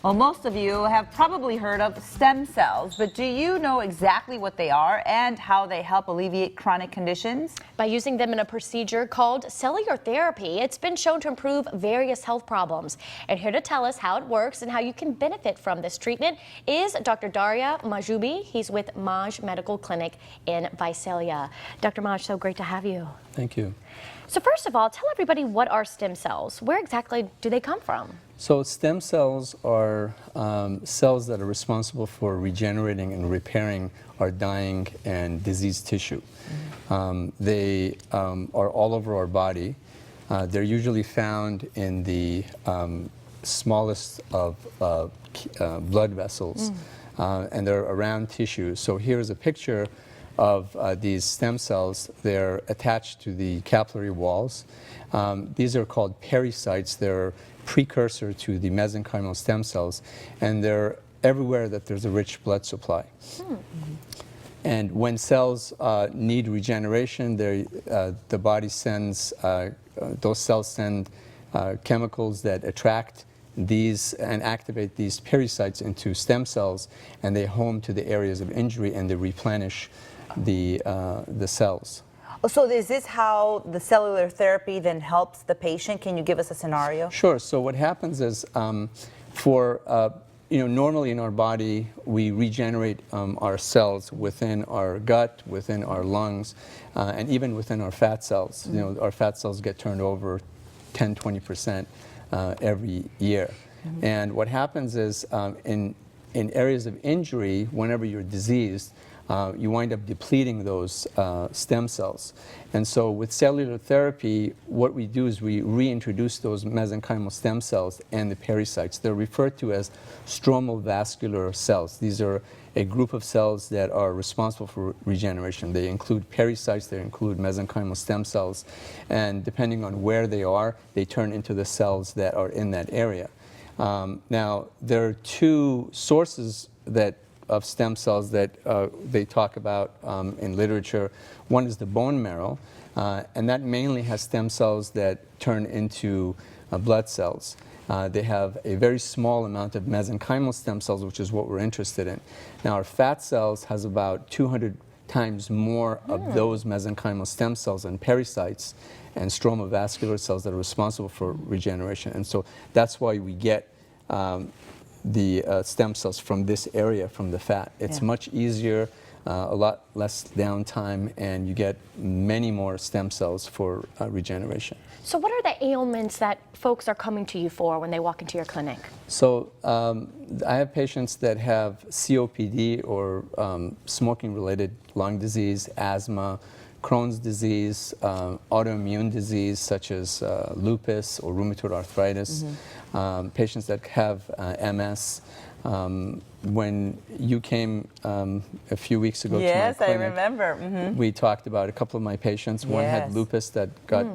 Well, most of you have probably heard of stem cells, but do you know exactly what they are and how they help alleviate chronic conditions? By using them in a procedure called cellular therapy, it's been shown to improve various health problems. And here to tell us how it works and how you can benefit from this treatment is Dr. Daria Majzoubi. He's with Maj Medical Clinic in Visalia. Dr. Maj, so great to have you. Thank you. So first of all, tell everybody, what are stem cells? Where exactly do they come from? So stem cells are cells that are responsible for regenerating and repairing our dying and diseased tissue. They are all over our body. They're usually found in the smallest of blood vessels, and they're around tissue. So here's a picture of these stem cells. They're attached to the capillary walls. These are called pericytes. They're precursor to the mesenchymal stem cells, and they're everywhere that there's a rich blood supply. And when cells need regeneration, the body sends, those cells send chemicals that attract these and activate these pericytes into stem cells, and they home to the areas of injury and they replenish the cells. So is this how the cellular therapy then helps the patient? Can you give us a scenario? Sure. So what happens is, normally in our body, we regenerate our cells within our gut, within our lungs, and even within our fat cells. Our fat cells get turned over 10–20% every year. And what happens is, in areas of injury, whenever you're diseased, you wind up depleting those stem cells. And so with cellular therapy, what we do is we reintroduce those mesenchymal stem cells and the pericytes. They're referred to as stromal vascular cells. These are a group of cells that are responsible for regeneration. They include pericytes, they include mesenchymal stem cells, and depending on where they are, they turn into the cells that are in that area. Now, there are two sources of stem cells that they talk about in literature. One is the bone marrow, and that mainly has stem cells that turn into blood cells. They have a very small amount of mesenchymal stem cells, which is what we're interested in. Now, our fat cells has about 200 times more of those mesenchymal stem cells and pericytes and stromal vascular cells that are responsible for regeneration. And so that's why we get the stem cells from this area, from the fat. It's much easier, a lot less downtime, and you get many more stem cells for regeneration. So what are the ailments that folks are coming to you for when they walk into your clinic? So I have patients that have COPD or smoking-related lung disease, asthma, Crohn's disease, autoimmune disease such as lupus or rheumatoid arthritis, patients that have MS. When you came a few weeks ago to my clinic, I remember. we talked about a couple of my patients. One had lupus that got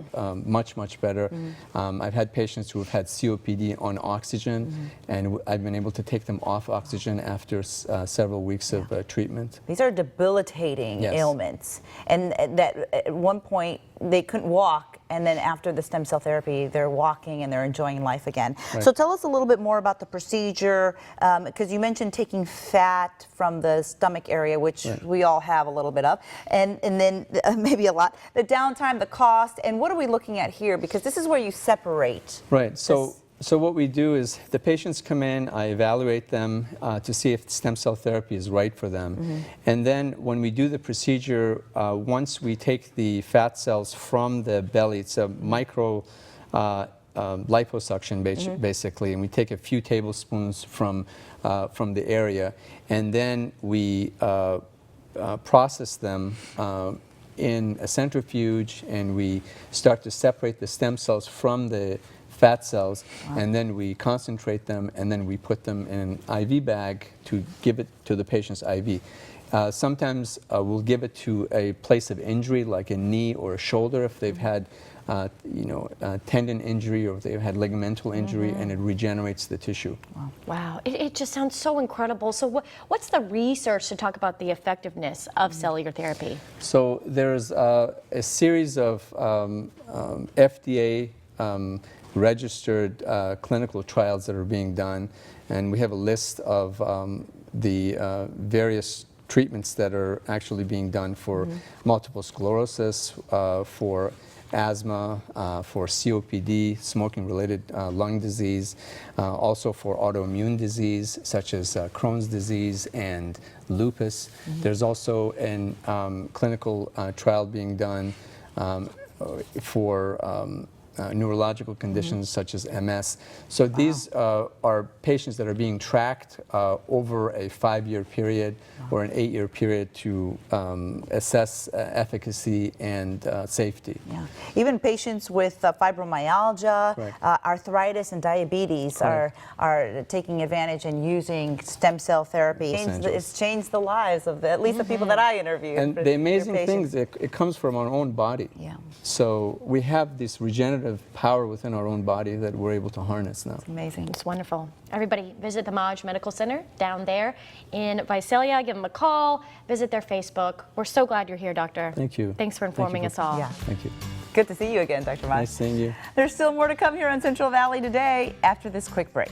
much, much better. I've had patients who have had COPD on oxygen, and I've been able to take them off oxygen after several weeks of treatment. These are debilitating ailments, and that at one point they couldn't walk, and then after the stem cell therapy, they're walking and they're enjoying life again. So tell us a little bit more about the procedure, because you mentioned taking fat from the stomach area, which we all have a little bit of, and then maybe a lot. The downtime, the cost, and what are we looking at here? Because this is where you separate. Right. So what we do is the patients come in, I evaluate them to see if stem cell therapy is right for them. And then when we do the procedure, once we take the fat cells from the belly, it's a micro liposuction basically, and we take a few tablespoons from the area, and then we process them in a centrifuge, and we start to separate the stem cells from the fat cells, and then we concentrate them, and then we put them in an IV bag to give it to the patient's IV. Sometimes we'll give it to a place of injury, like a knee or a shoulder, if they've had tendon injury or if they've had ligamental injury, and it regenerates the tissue. Wow, it just sounds so incredible. So what's the research to talk about the effectiveness of cellular therapy? So there's a series of FDA registered clinical trials that are being done, and we have a list of the various treatments that are actually being done for multiple sclerosis, for asthma, for COPD, smoking-related lung disease, also for autoimmune disease such as Crohn's disease and lupus. There's also a clinical trial being done for neurological conditions such as MS. So these are patients that are being tracked over a 5-year period or an 8-year period to assess efficacy and safety. Yeah. Even patients with fibromyalgia, Right. arthritis, and diabetes are taking advantage and using stem cell therapy. It's changed the lives of at least the people that I interviewed. And the amazing thing is it comes from our own body. Yeah. So we have this regenerative power within our own body that we're able to harness now. It's amazing. It's wonderful. Everybody visit the Maj Medical Center down there in Visalia. Give them a call. Visit their Facebook. We're so glad you're here, Doctor. Thank you. Thanks for informing us all. Yeah. Thank you. Good to see you again, Dr. Maj. Nice seeing you. There's still more to come here on Central Valley Today after this quick break.